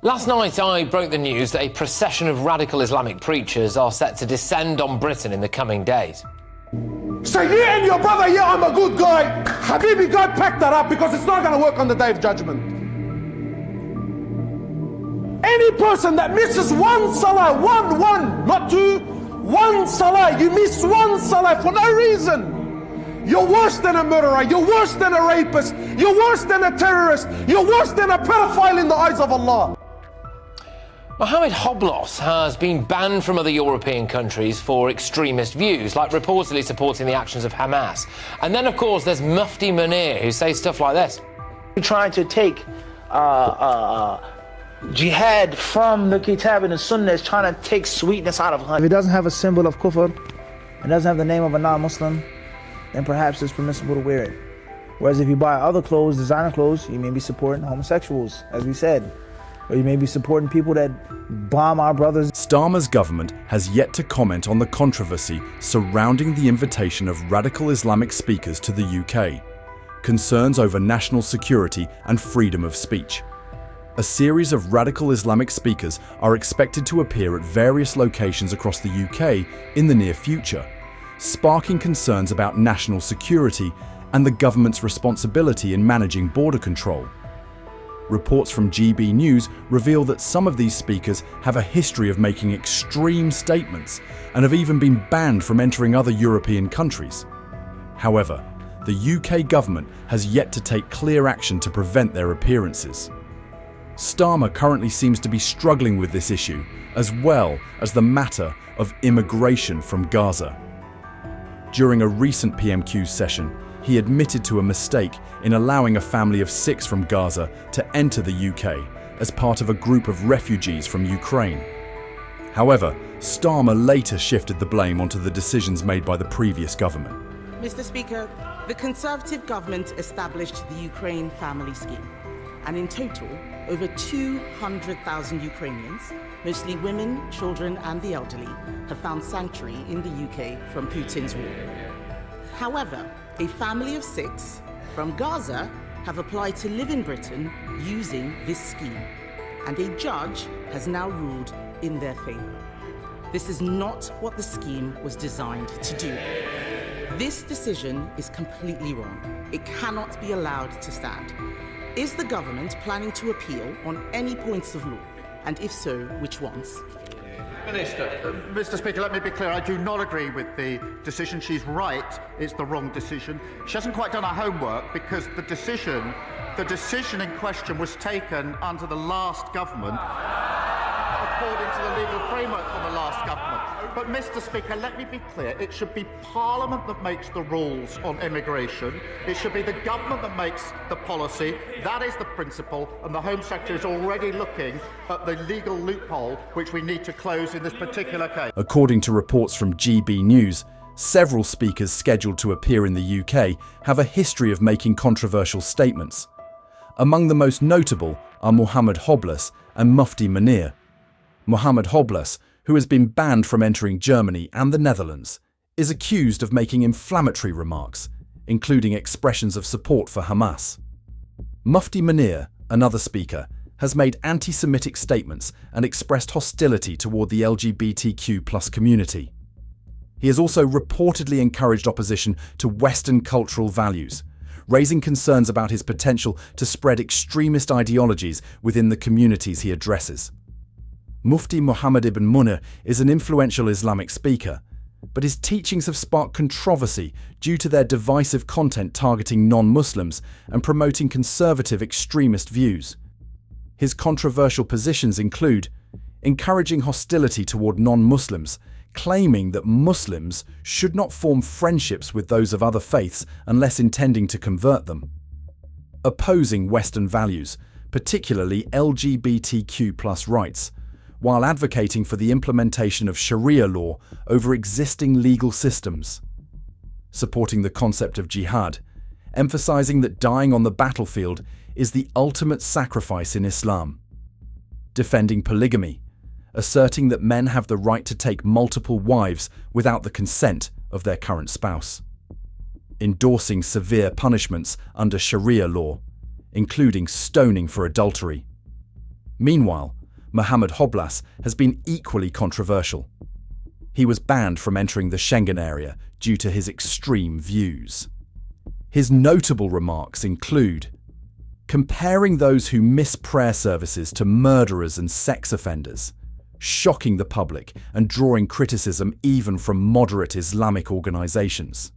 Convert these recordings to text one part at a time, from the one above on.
Last night I broke the news that a procession of radical Islamic preachers are set to descend on Britain in the coming days. So you and your brother, yeah, I'm a good guy. Habibi, God, pack that up because it's not going to work on the day of judgment. Any person that misses one salah, one, not two, one salah, you miss one salah for no reason. You're worse than a murderer, you're worse than a rapist, you're worse than a terrorist, you're worse than a pedophile in the eyes of Allah. Mohammed Hoblos has been banned from other European countries for extremist views, like reportedly supporting the actions of Hamas. And then, of course, there's Mufti Munir, who says stuff like this. Trying to take jihad from the Kitab and the Sunnah is trying to take sweetness out of honey. If it doesn't have a symbol of kufr, it doesn't have the name of a non-Muslim, then perhaps it's permissible to wear it. Whereas if you buy other clothes, designer clothes, you may be supporting homosexuals, as we said. Or you may be supporting people that bomb our brothers. Starmer's government has yet to comment on the controversy surrounding the invitation of radical Islamic speakers to the UK, concerns over national security and freedom of speech. A series of radical Islamic speakers are expected to appear at various locations across the UK in the near future, sparking concerns about national security and the government's responsibility in managing border control. Reports from GB News reveal that some of these speakers have a history of making extreme statements and have even been banned from entering other European countries. However, the UK government has yet to take clear action to prevent their appearances. Starmer currently seems to be struggling with this issue, as well as the matter of immigration from Gaza. During a recent PMQ session, he admitted to a mistake in allowing a family of 6 from Gaza to enter the UK as part of a group of refugees from Ukraine. However, Starmer later shifted the blame onto the decisions made by the previous government. Mr. Speaker, the Conservative government established the Ukraine Family Scheme, and in total, over 200,000 Ukrainians, mostly women, children and the elderly, have found sanctuary in the UK from Putin's war. However, a family of 6 from Gaza have applied to live in Britain using this scheme, and a judge has now ruled in their favour. This is not what the scheme was designed to do. This decision is completely wrong. It cannot be allowed to stand. Is the government planning to appeal on any points of law? And if so, which ones? Mr. Speaker, let me be clear. I do not agree with the decision. She's right. It's the wrong decision. She hasn't quite done her homework because the decision in question was taken under the last government according to the legal framework from the last government. But, Mr. Speaker, let me be clear. It should be Parliament that makes the rules on immigration. It should be the government that makes the policy. That is the principle, and the Home Secretary is already looking at the legal loophole which we need to close in this particular case. According to reports from GB News, several speakers scheduled to appear in the UK have a history of making controversial statements. Among the most notable are Mohammed Hoblos and Mufti Munir. Mohammed Hoblos, who has been banned from entering Germany and the Netherlands, is accused of making inflammatory remarks, including expressions of support for Hamas. Mufti Munir, another speaker, has made anti-Semitic statements and expressed hostility toward the LGBTQ+ community. He has also reportedly encouraged opposition to Western cultural values, raising concerns about his potential to spread extremist ideologies within the communities he addresses. Mufti Muhammad ibn Munir is an influential Islamic speaker, but his teachings have sparked controversy due to their divisive content targeting non-Muslims and promoting conservative extremist views. His controversial positions include encouraging hostility toward non-Muslims, claiming that Muslims should not form friendships with those of other faiths unless intending to convert them, opposing Western values, particularly LGBTQ+ rights, while advocating for the implementation of Sharia law over existing legal systems, supporting the concept of jihad, emphasizing that dying on the battlefield is the ultimate sacrifice in Islam, defending polygamy, asserting that men have the right to take multiple wives without the consent of their current spouse, endorsing severe punishments under Sharia law, including stoning for adultery, Meanwhile, Mohammed Hoblas has been equally controversial. He was banned from entering the Schengen area due to his extreme views. His notable remarks include comparing those who miss prayer services to murderers and sex offenders, shocking the public and drawing criticism even from moderate Islamic organizations,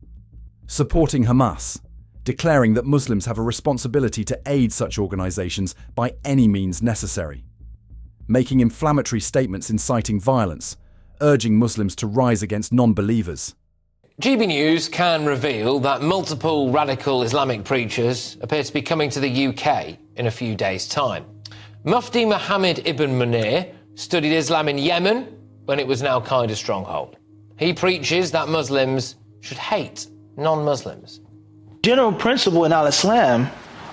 supporting Hamas, declaring that Muslims have a responsibility to aid such organizations by any means necessary, making inflammatory statements inciting violence, urging Muslims to rise against non-believers. GB News can reveal that multiple radical Islamic preachers appear to be coming to the UK in a few days' time. Mufti Mohammed Ibn Munir studied Islam in Yemen when it was an al-Qaeda stronghold. He preaches that Muslims should hate non-Muslims. General principle in al-Islam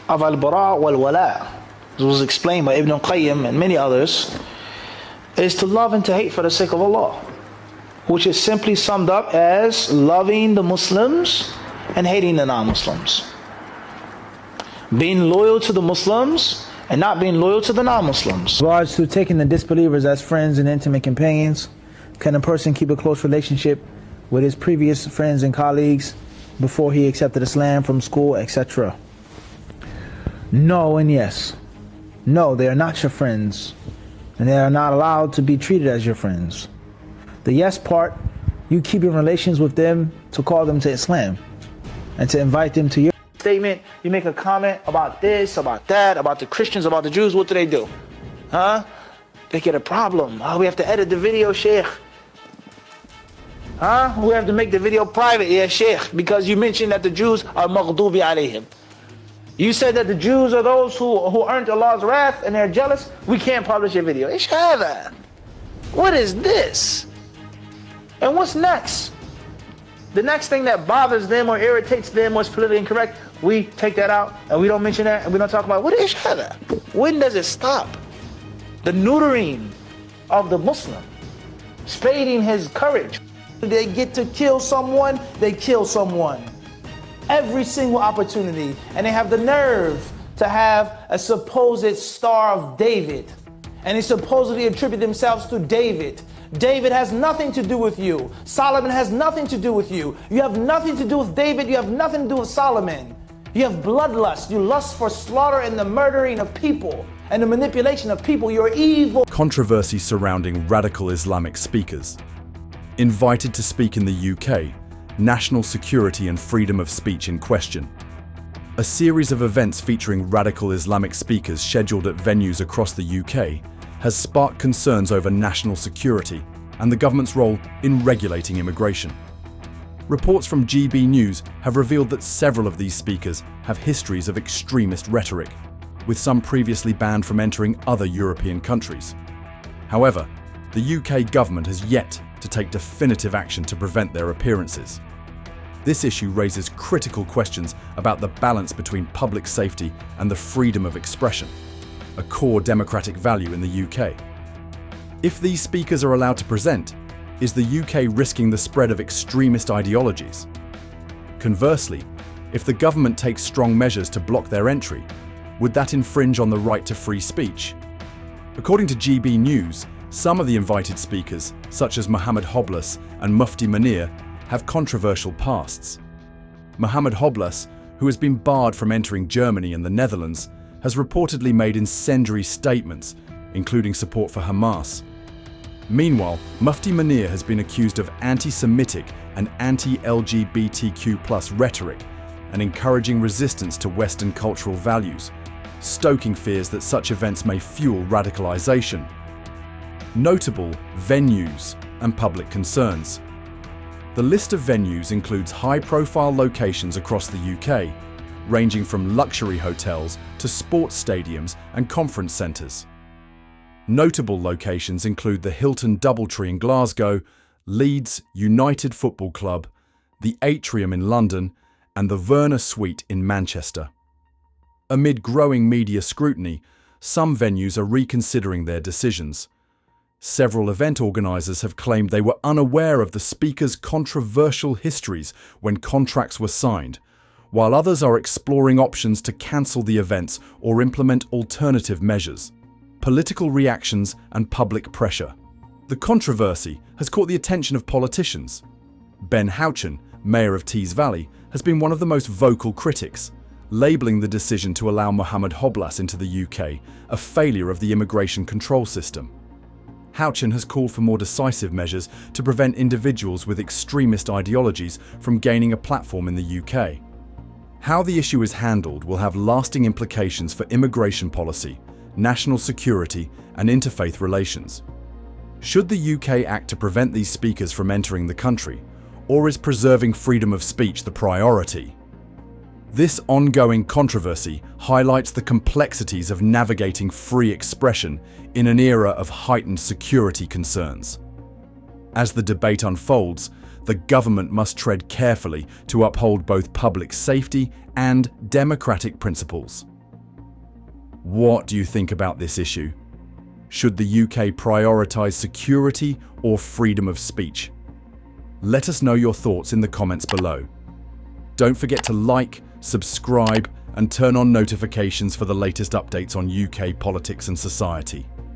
of al-bara' wal-wala, as was explained by Ibn Qayyim and many others, is to love and to hate for the sake of Allah, which is simply summed up as loving the Muslims and hating the non-Muslims. Being loyal to the Muslims and not being loyal to the non-Muslims. In regards to taking the disbelievers as friends and intimate companions, can a person keep a close relationship with his previous friends and colleagues before he accepted Islam from school, etc.? No and yes. No, they are not your friends, and they are not allowed to be treated as your friends. The yes part, you keep in relations with them to call them to Islam and to invite them to your Statement, you make a comment about this, about that, about the Christians, about the Jews, what do? Huh? They get a problem. Oh, we have to edit the video, Sheikh. Huh? We have to make the video private, yeah, Sheikh, because you mentioned that the Jews are maghdubi alayhim. You said that the Jews are those who earned Allah's wrath and they're jealous. We can't publish your video. Ish hada. What is this? And what's next? The next thing that bothers them or irritates them or is politically incorrect, we take that out and we don't mention that and we don't talk about what is hada. When does it stop? The neutering of the Muslim, spading his courage. They get to kill someone, they kill someone. Every single opportunity, and they have the nerve to have a supposed Star of David, and they supposedly attribute themselves to David. David has nothing to do with you. Solomon has nothing to do with you. You have nothing to do with David. You have nothing to do with Solomon. You have bloodlust. You lust for slaughter and the murdering of people and the manipulation of people. You're evil. Controversy surrounding radical Islamic speakers. Invited to speak in the UK, national security and freedom of speech in question. A series of events featuring radical Islamic speakers scheduled at venues across the UK has sparked concerns over national security and the government's role in regulating immigration. Reports from GB News have revealed that several of these speakers have histories of extremist rhetoric, with some previously banned from entering other European countries. However, the UK government has yet to take definitive action to prevent their appearances. This issue raises critical questions about the balance between public safety and the freedom of expression, a core democratic value in the UK. If these speakers are allowed to present, is the UK risking the spread of extremist ideologies? Conversely, if the government takes strong measures to block their entry, would that infringe on the right to free speech? According to GB News, some of the invited speakers, such as Mohammed Hoblas and Mufti Munir, have controversial pasts. Mohammed Hoblas, who has been barred from entering Germany and the Netherlands, has reportedly made incendiary statements, including support for Hamas. Meanwhile, Mufti Munir has been accused of anti-Semitic and anti-LGBTQ+ rhetoric and encouraging resistance to Western cultural values, stoking fears that such events may fuel radicalization. Notable venues and public concerns. The list of venues includes high-profile locations across the UK, ranging from luxury hotels to sports stadiums and conference centres. Notable locations include the Hilton DoubleTree in Glasgow, Leeds United Football Club, the Atrium in London, and the Verna Suite in Manchester. Amid growing media scrutiny, some venues are reconsidering their decisions. Several event organisers have claimed they were unaware of the speakers' controversial histories when contracts were signed, while others are exploring options to cancel the events or implement alternative measures. political reactions and public pressure. The controversy has caught the attention of politicians. Ben Houchen, mayor of Tees Valley, has been one of the most vocal critics, labelling the decision to allow Mohammed Hoblas into the UK a failure of the immigration control system. Houchen has called for more decisive measures to prevent individuals with extremist ideologies from gaining a platform in the UK. How the issue is handled will have lasting implications for immigration policy, national security, and interfaith relations. Should the UK act to prevent these speakers from entering the country, or is preserving freedom of speech the priority? This ongoing controversy highlights the complexities of navigating free expression in an era of heightened security concerns. As the debate unfolds, the government must tread carefully to uphold both public safety and democratic principles. What do you think about this issue? Should the UK prioritise security or freedom of speech? Let us know your thoughts in the comments below. Don't forget to like, subscribe, and turn on notifications for the latest updates on UK politics and society.